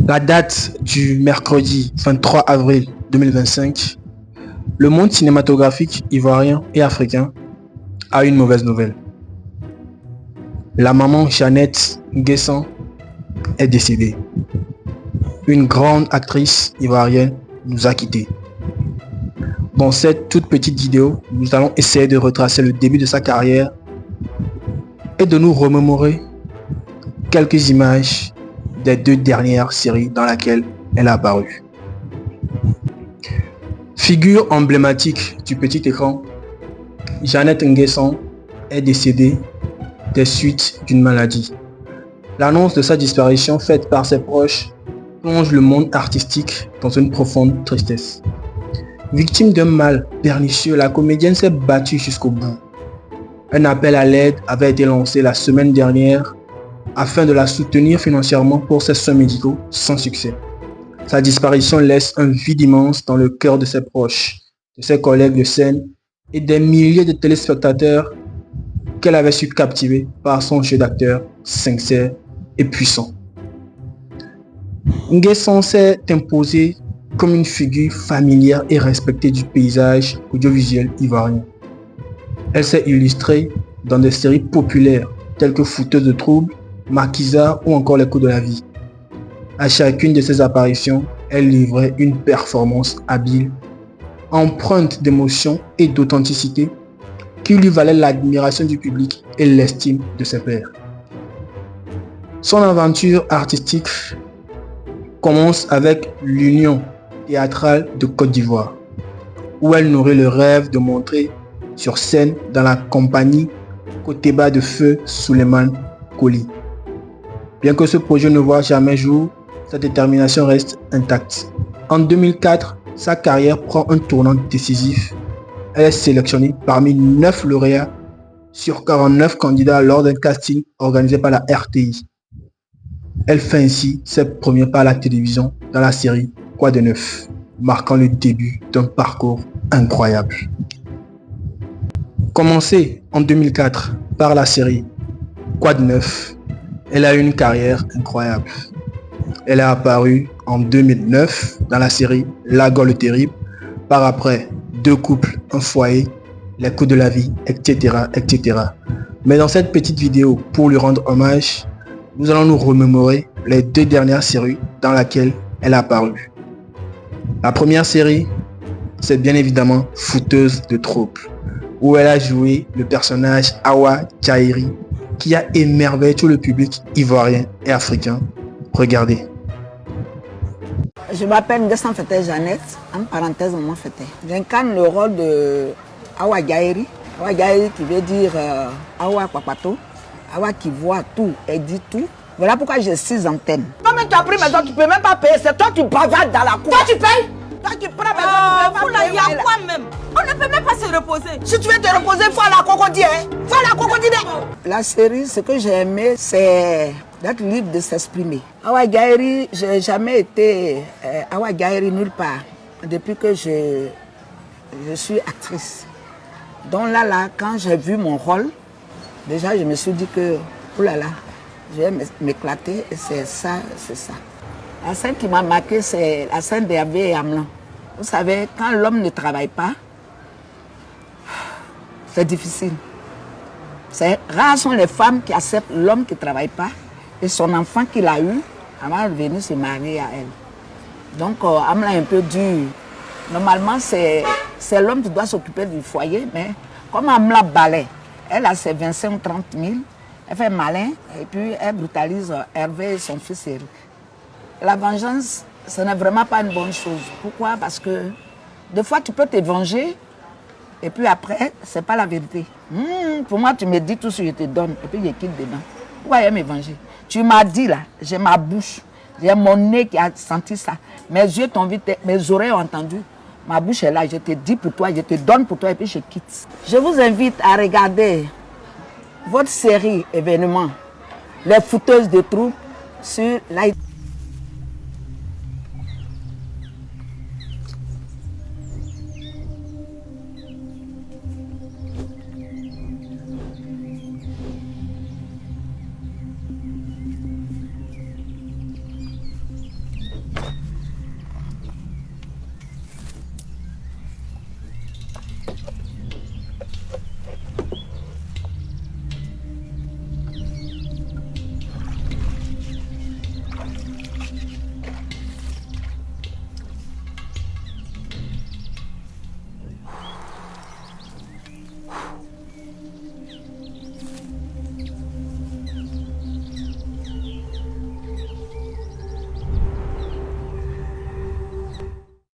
La date du mercredi 23 avril 2025, le monde cinématographique ivoirien et africain a une mauvaise nouvelle. La maman Jeannette Nguessan est décédée. Une grande actrice ivoirienne nous a quittés. Dans cette toute petite vidéo, nous allons essayer de retracer le début de sa carrière et de nous remémorer quelques images des 2 dernières séries dans lesquelles elle a apparu. Figure emblématique du petit écran, Jeannette Nguessan est décédée des suites d'une maladie. L'annonce de sa disparition faite par ses proches plonge le monde artistique dans une profonde tristesse. Victime d'un mal pernicieux, la comédienne s'est battue jusqu'au bout. Un appel à l'aide avait été lancé la semaine dernière afin de la soutenir financièrement pour ses soins médicaux, sans succès. Sa disparition laisse un vide immense dans le cœur de ses proches, de ses collègues de scène et des milliers de téléspectateurs qu'elle avait su captiver par son jeu d'acteur sincère et puissant. Nguessan s'est imposée comme une figure familière et respectée du paysage audiovisuel ivoirien. Elle s'est illustrée dans des séries populaires telles que Fouteuse de troubles, Maquisard ou encore Les coups de la vie. À chacune de ses apparitions, elle livrait une performance habile, empreinte d'émotion et d'authenticité qui lui valait l'admiration du public et l'estime de ses pairs. Son aventure artistique commence avec l'Union théâtrale de Côte d'Ivoire, où elle nourrit le rêve de montrer sur scène dans la compagnie Koteba de Feu Souleymane Coly. Bien que ce projet ne voit jamais jour, sa détermination reste intacte. En 2004, sa carrière prend un tournant décisif. Elle est sélectionnée parmi 9 lauréats sur 49 candidats lors d'un casting organisé par la RTI. Elle fait ainsi ses premiers pas à la télévision dans la série Quoi de neuf, marquant le début d'un parcours incroyable. Commencée en 2004 par la série Quoi de neuf, elle a eu une carrière incroyable. Elle est apparue en 2009 dans la série La Gaule terrible, par après 2 couples, un foyer, Les coups de la vie, etc., etc. Mais dans cette petite vidéo, pour lui rendre hommage, nous allons nous remémorer les 2 dernières séries dans lesquelles elle a apparu. La première série, c'est bien évidemment Fouteuse de troubles, où elle a joué le personnage Awa Jairi, qui a émerveillé tout le public ivoirien et africain. Regardez. Je m'appelle Nguessan Jeannette, en parenthèse Maman Fete. J'incarne le rôle de Awa Jairi. Awa Jairi qui veut dire Awa Kwapato. Awa qui voit tout et dit tout. Voilà pourquoi j'ai 6 antennes. Toi-même tu as pris maison, tu ne peux même pas payer. C'est toi qui bavardes dans la cour. Toi tu payes. Toi qui prends maison, tu ne peux pas payer. Il y a quoi même? On ne peut même pas se reposer. Si tu veux te reposer, il faut aller à Cocody. Il faut aller à Cocody. La série, ce que j'ai aimé, c'est d'être libre de s'exprimer. Awa Jairi, je n'ai jamais été Awa Jairi nulle part depuis que je suis actrice. Donc là, quand j'ai vu mon rôle, déjà je me suis dit que, oulala, je vais m'éclater et c'est ça, c'est ça. La scène qui m'a marqué, c'est la scène d'Hervé et Amlan. Vous savez, quand l'homme ne travaille pas, c'est difficile. Rares sont les femmes qui acceptent l'homme qui ne travaille pas et son enfant qu'il a eu avant de venir se marier à elle. Donc, Amlan est un peu dur. Normalement, c'est l'homme qui doit s'occuper du foyer, mais comme Amlan balaie, elle a ses 25 ou 30 000, elle fait malin et puis elle brutalise Hervé et son fils Eric. La vengeance, ce n'est vraiment pas une bonne chose. Pourquoi? Parce que des fois, tu peux te venger et puis après, ce n'est pas la vérité. Pour moi, tu me dis tout ce que je te donne et puis je quitte dedans. Pourquoi elle me venger? Tu m'as dit là, j'ai ma bouche, j'ai mon nez qui a senti ça. Mes yeux t'ont vu, mes oreilles ont entendu. Ma bouche est là, je te dis pour toi, je te donne pour toi et puis je quitte. Je vous invite à regarder votre série événement, Les Fouteuses de troubles sur l'IT.